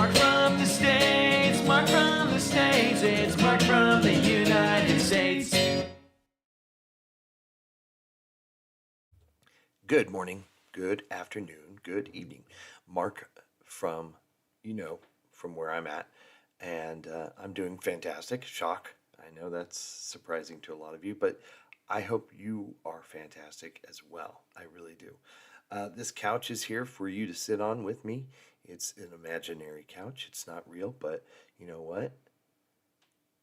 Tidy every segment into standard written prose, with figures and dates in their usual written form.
Mark from the States, Mark from the States, it's Mark from the United States. Good morning, good afternoon, good evening. Mark from, from where I'm at, and I'm doing fantastic. Shock. I know that's surprising to a lot of you, but I hope you are fantastic as well. I really do. This couch is here for you to sit on with me. It's an imaginary couch. It's not real, but you know what?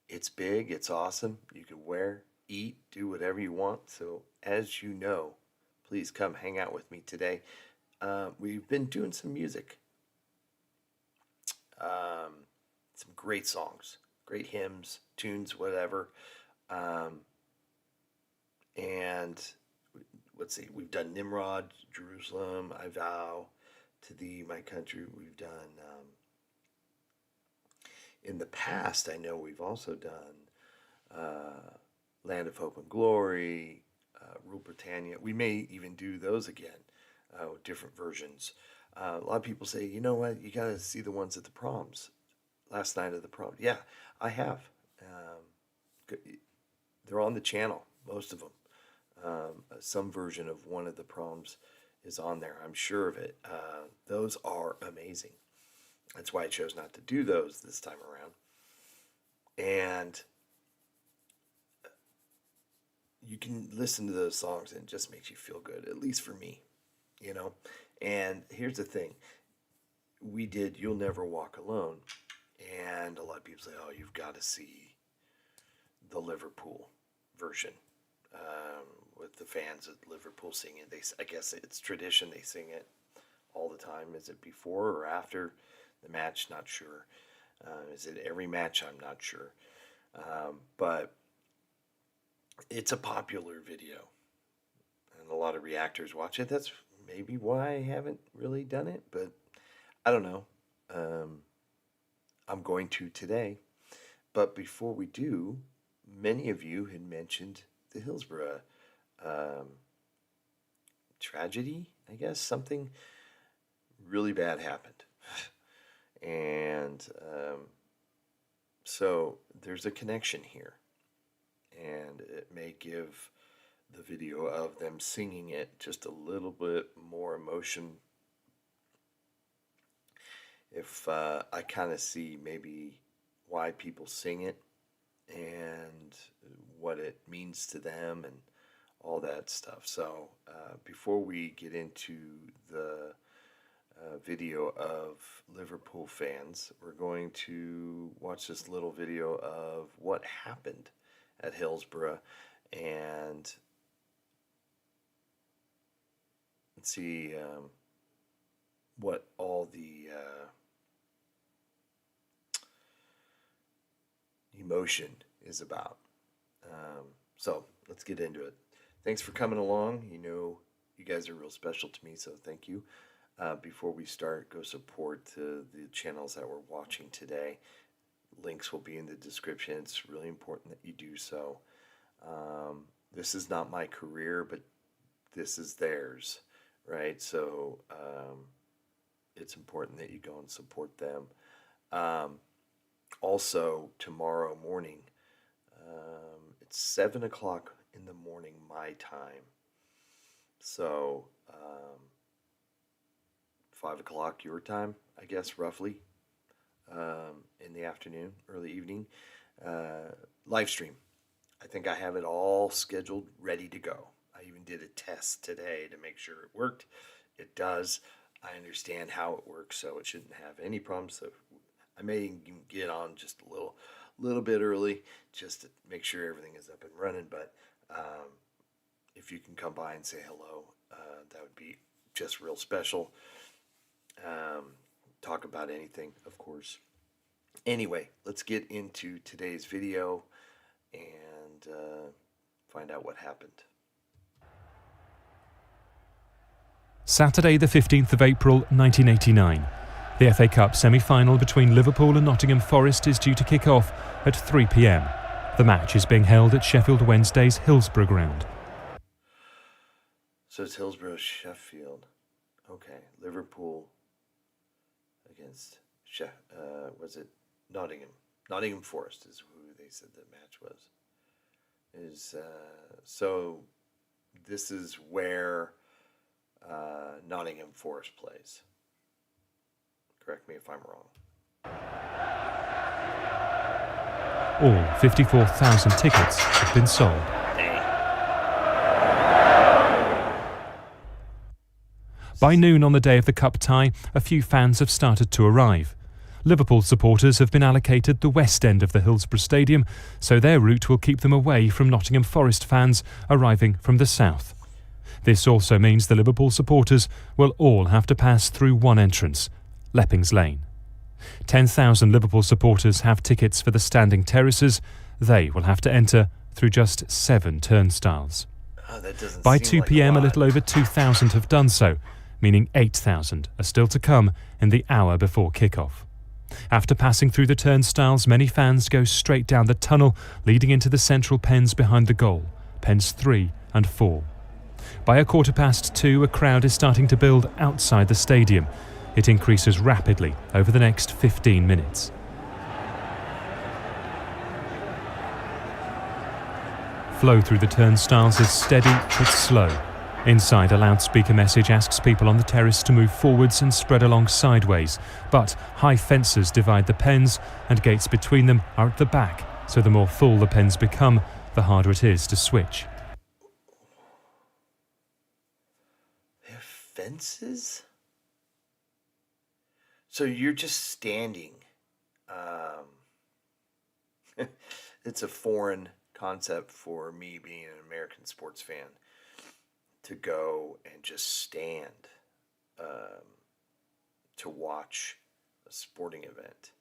It's big. It's awesome. You can wear, eat, do whatever you want. So as you know, please come hang out with me today. We've been doing some music. Some great songs, great hymns, tunes, whatever. And let's see, we've done Nimrod, Jerusalem, I Vow to Thee, My Country. We've done, in the past, I know we've also done Land of Hope and Glory, Rule Britannia. We may even do those again, with different versions. A lot of people say, you know what, you got to see the ones at the proms. Last night at the prom. Yeah, I have. They're on the channel, most of them. Some version of one of the proms is on there. I'm sure of it. Those are amazing. That's why I chose not to do those this time around. And you can listen to those songs and it just makes you feel good, at least for me, And here's the thing. We did You'll Never Walk Alone. And a lot of people say, oh, you've got to see the Liverpool version with the fans at Liverpool singing. I guess it's tradition. They sing it all the time. Is it before or after the match? Not sure. Is it every match? I'm not sure. But it's a popular video. And a lot of reactors watch it. That's maybe why I haven't really done it. But I don't know. I'm going to today. But before we do, many of you had mentioned the Hillsborough tragedy, I guess. Something really bad happened. And so there's a connection here. And it may give the video of them singing it just a little bit more emotion. If I kind of see maybe why people sing it and what it means to them and all that stuff. So before we get into the video of Liverpool fans, we're going to watch this little video of what happened at Hillsborough and let's see what all the emotion is about. So let's get into it. Thanks for coming along. You guys are real special to me, so thank you. Before we start, go support the channels that we're watching today. Links will be in the description. It's really important that you do so. This is not my career, but this is theirs, right? So it's important that you go and support them. Also, tomorrow morning, it's 7 o'clock in the morning, my time. So 5 o'clock your time, I guess, roughly, in the afternoon, early evening, live stream. I think I have it all scheduled, ready to go. I even did a test today to make sure it worked. It does. I understand how it works, so it shouldn't have any problems. So I may even get on just a little bit early just to make sure everything is up and running. But if you can come by and say hello, that would be just real special. Talk about anything, of course. Anyway, let's get into today's video and find out what happened. Saturday the 15th of April 1989. The FA Cup semi-final between Liverpool and Nottingham Forest is due to kick off at 3 p.m. The match is being held at Sheffield Wednesday's Hillsborough ground. So it's Hillsborough, Sheffield. Okay, Liverpool against was it Nottingham? Nottingham Forest is who they said the match was. So this is where Nottingham Forest plays. Correct me if I'm wrong. All 54,000 tickets have been sold. By noon on the day of the cup tie, a few fans have started to arrive. Liverpool supporters have been allocated the west end of the Hillsborough Stadium, so their route will keep them away from Nottingham Forest fans arriving from the south. This also means the Liverpool supporters will all have to pass through one entrance, Leppings Lane. 10,000 Liverpool supporters have tickets for the standing terraces. They will have to enter through just 7 turnstiles. By 2 p.m, a little over 2,000 have done so, meaning 8,000 are still to come in the hour before kick-off. After passing through the turnstiles, many fans go straight down the tunnel leading into the central pens behind the goal, pens 3 and 4. By 2:15, a crowd is starting to build outside the stadium. It increases rapidly over the next 15 minutes. Flow through the turnstiles is steady but slow. Inside, a loudspeaker message asks people on the terrace to move forwards and spread along sideways, but high fences divide the pens and gates between them are at the back, so the more full the pens become, the harder it is to switch. They have fences? So you're just standing. It's a foreign concept for me being an American sports fan, to go and just stand to watch a sporting event.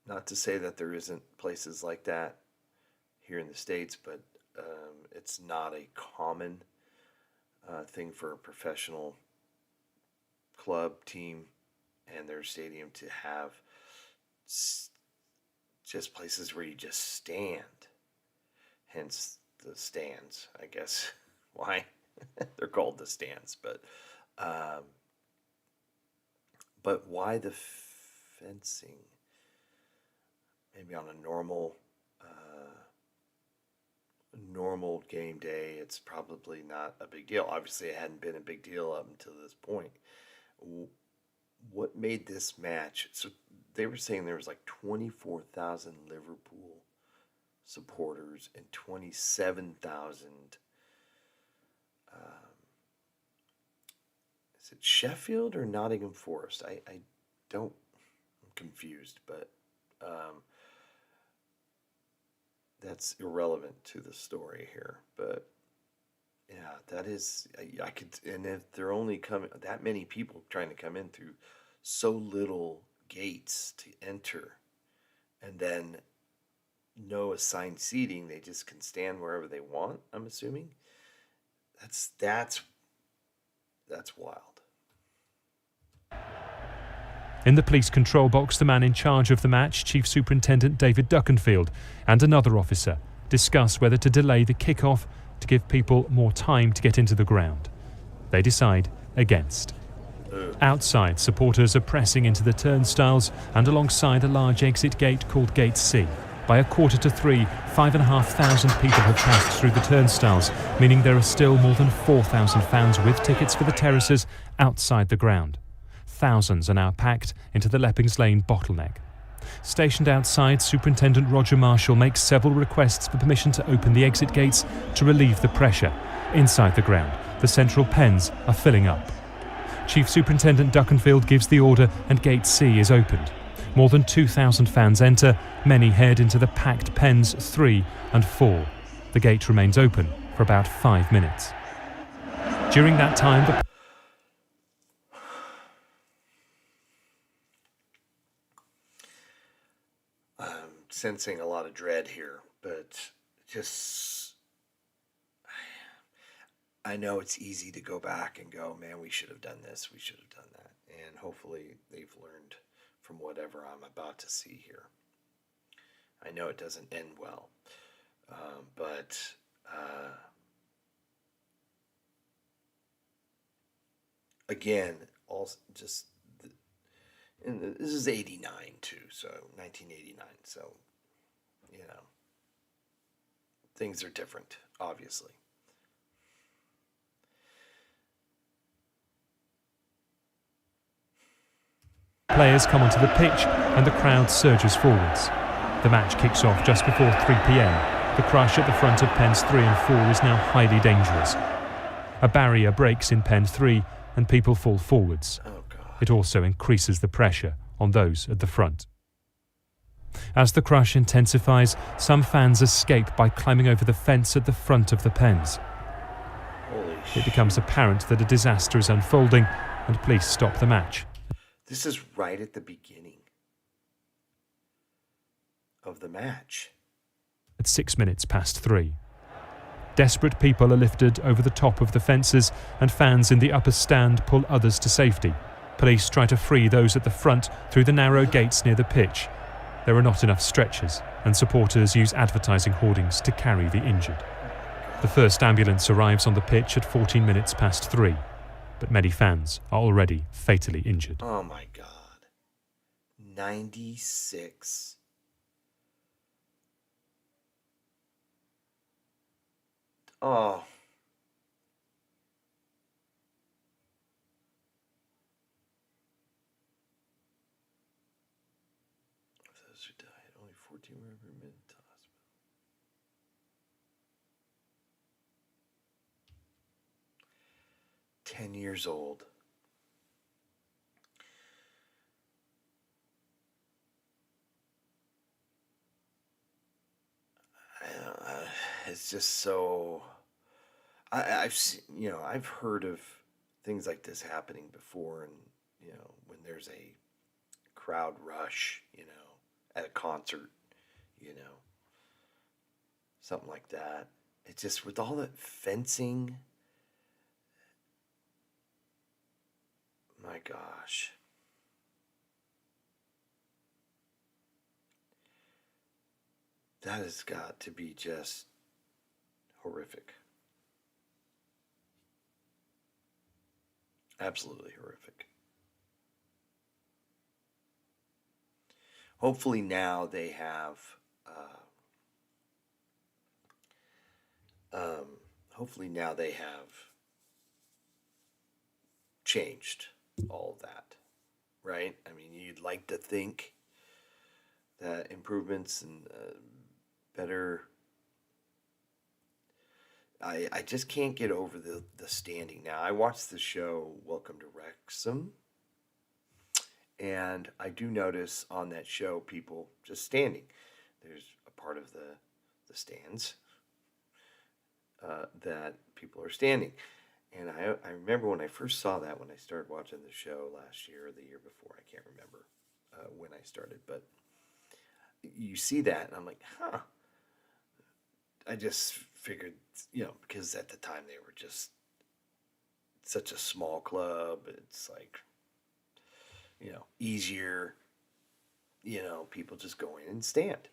Not to say that there isn't places like that here in the States, but it's not a common thing for a professional club, team, and their stadium to have just places where you just stand. Hence the stands, I guess. Why? They're called the stands, but why the fencing? Maybe on a normal game day, it's probably not a big deal. Obviously, it hadn't been a big deal up until this point. What made this match? So they were saying there was like 24,000 Liverpool supporters and 27,000. Is it Sheffield or Nottingham Forest? I don't. I'm confused, but that's irrelevant to the story here. But yeah, that is. I could, and if they're only coming that many people trying to come in through so little gates to enter, and then no assigned seating, they just can stand wherever they want, I'm assuming. That's wild. In the police control box, the man in charge of the match, Chief Superintendent David Duckenfield, and another officer discuss whether to delay the kick-off to give people more time to get into the ground. They decide against. Outside, supporters are pressing into the turnstiles and alongside a large exit gate called Gate C. By 2:45, 5,500 people have passed through the turnstiles, meaning there are still more than 4,000 fans with tickets for the terraces outside the ground. Thousands are now packed into the Leppings Lane bottleneck. Stationed outside, Superintendent Roger Marshall makes several requests for permission to open the exit gates to relieve the pressure. Inside the ground, the central pens are filling up. Chief Superintendent Duckenfield gives the order and Gate C is opened. More than 2,000 fans enter, many head into the packed pens 3 and 4. The gate remains open for about 5 minutes. During that time, I'm sensing a lot of dread here, but just, I know it's easy to go back and go, man, we should have done this, we should have done that. And hopefully they've learned from whatever I'm about to see here. I know it doesn't end well, but again, also just And this is 89 too, so 1989. So, things are different, obviously. Players come onto the pitch and the crowd surges forwards. The match kicks off just before 3 p.m. The crush at the front of pens 3 and 4 is now highly dangerous. A barrier breaks in pen 3 and people fall forwards. Oh, God. It also increases the pressure on those at the front. As the crush intensifies, some fans escape by climbing over the fence at the front of the pens. Holy It becomes apparent that a disaster is unfolding and police stop the match. This is right at the beginning of the match. At 6 minutes past 3. Desperate people are lifted over the top of the fences and fans in the upper stand pull others to safety. Police try to free those at the front through the narrow gates near the pitch. There are not enough stretchers and supporters use advertising hoardings to carry the injured. The first ambulance arrives on the pitch at 14 minutes past 3, but many fans are already fatally injured. Oh my God. 96. Oh. Those who died, only 14 were ever admitted to hospital. Ten years old. It's just so. I've seen, I've heard of things like this happening before, and when there's a crowd rush, at a concert, something like that. It's just with all that fencing. My gosh. That has got to be just horrific. Absolutely horrific. Hopefully now they have changed all of that, right? I mean, you'd like to think that improvements and better. I just can't get over the standing. Now, I watched the show Welcome to Wrexham, and I do notice on that show people just standing. There's a part of the stands that people are standing. And I remember when I first saw that, when I started watching the show last year or the year before, I can't remember when I started, but you see that, and I'm like, huh. I just figured, because at the time they were just such a small club, it's like, easier, people just go in and stand.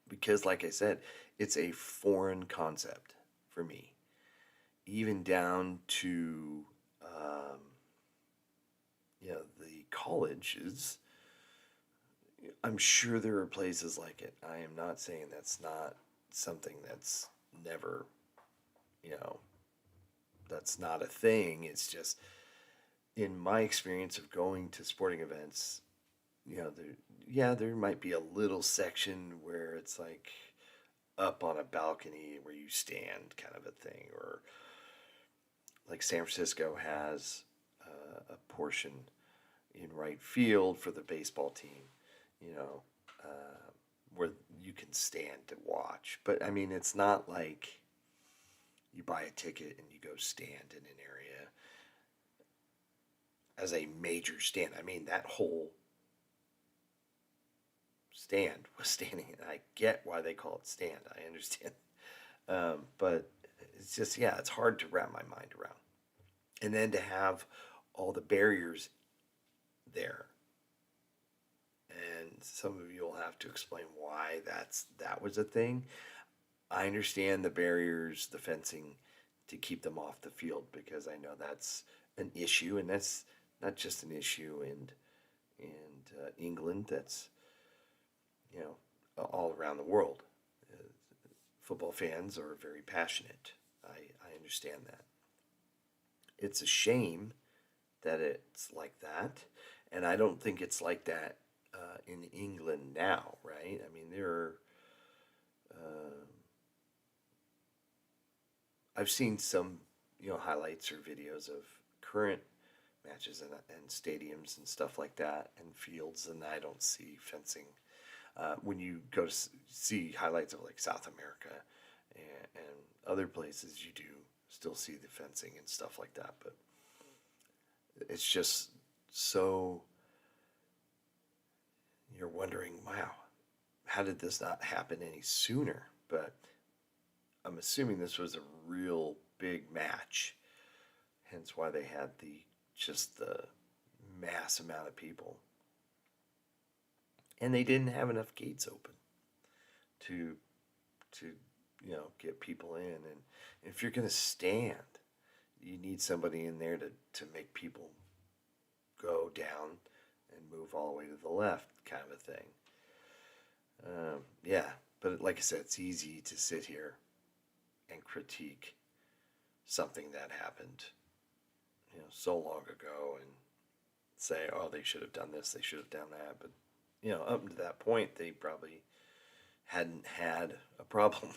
Because, like I said, it's a foreign concept for me. Even down to, the colleges. I'm sure there are places like it. I am not saying that's not something that's never, that's not a thing. It's just, in my experience of going to sporting events, there might be a little section where it's like up on a balcony where you stand kind of a thing, or like San Francisco has a portion in right field for the baseball team, where you can stand to watch. But I mean, it's not like you buy a ticket and you go stand in an area as a major stand. I mean, that whole stand was standing, and I get why they call it stand. I understand. But it's just, it's hard to wrap my mind around. And then to have all the barriers there. And some of you will have to explain why that was a thing. I understand the barriers, the fencing, to keep them off the field, because I know that's an issue, and that's not just an issue in England. That's, you know, all around the world. Football fans are very passionate. I understand that. It's a shame that it's like that, and I don't think it's like that in England now, right? I mean, there are. I've seen some, you know, highlights or videos of current matches and stadiums and stuff like that, and fields, and I don't see fencing. When you go to see highlights of like South America and other places, you do still see the fencing and stuff like that, but it's just so, you're wondering, wow, how did this not happen any sooner? But I'm assuming this was a real big match, hence why they had the mass amount of people. And they didn't have enough gates open to you know, get people in. And if you're going to stand, you need somebody in there to make people go down and move all the way to the left, kind of a thing. Yeah, but like I said, it's easy to sit here and critique something that happened, you know, so long ago, and say, oh, they should have done this, they should have done that. But, you know, up to that point, they probably hadn't had a problem.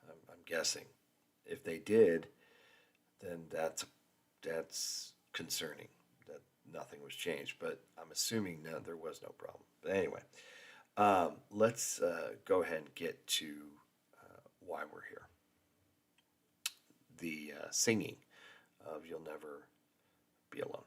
I'm guessing. If they did, then that's concerning that nothing was changed. But I'm assuming that there was no problem. But anyway, let's go ahead and get to why we're here. The singing of You'll Never Be Alone.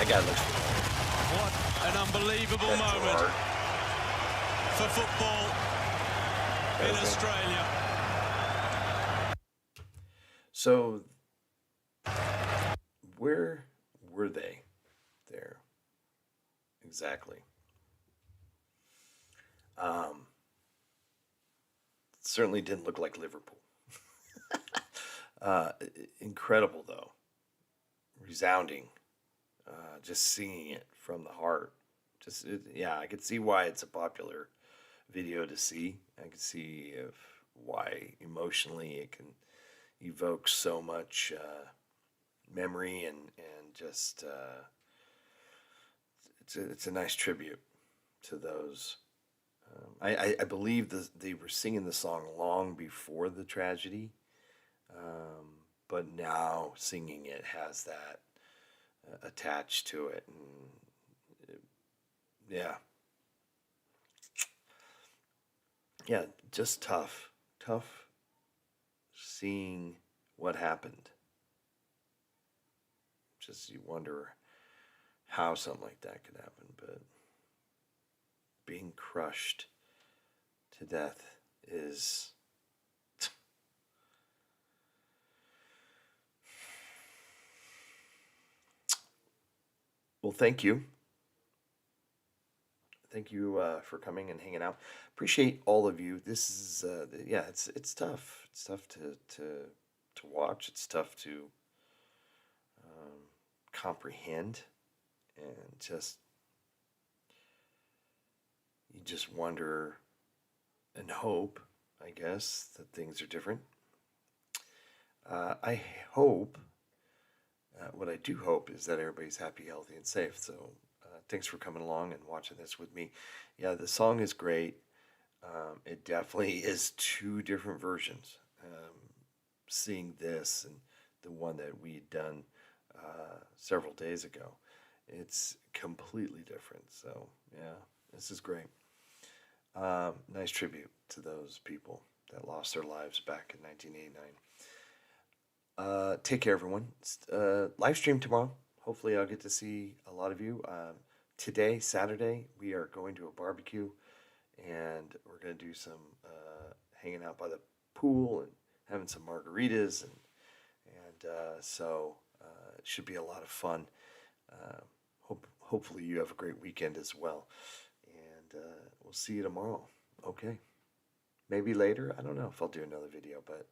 That guy looks familiar. What an unbelievable That's moment Gerard. for football in That's it. Australia. So, where were they there? Exactly. Certainly didn't look like Liverpool. Incredible, though. Resounding. Just singing it from the heart. I could see why it's a popular video to see. I could see why emotionally it can evoke so much memory and just it's a nice tribute to those. I believe they were singing the song long before the tragedy, but now singing it has that attached to it, and yeah, just tough seeing what happened. Just you wonder how something like that could happen, but being crushed to death is well, thank you for coming and hanging out. Appreciate all of you. This is it's tough. It's tough to watch. It's tough to comprehend, and you just wonder and hope, I guess, that things are different. I hope, what I do hope is that everybody's happy, healthy, and safe. So thanks for coming along and watching this with me. Yeah, the song is great. It definitely is two different versions. Seeing this and the one that we had done several days ago, it's completely different. So yeah, this is great. Nice tribute to those people that lost their lives back in 1989. Take care, everyone. Live stream tomorrow. Hopefully I'll get to see a lot of you. Today, Saturday, we are going to a barbecue, and we're going to do some hanging out by the pool and having some margaritas, and so it should be a lot of fun. Hopefully you have a great weekend as well, and we'll see you tomorrow. Okay, maybe later. I don't know if I'll do another video, but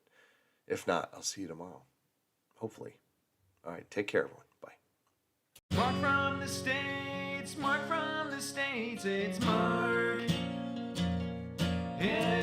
if not, I'll see you tomorrow. Hopefully. All right, take care, everyone. Bye. Mark from the States, Mark from the States, it's Mark. Yeah.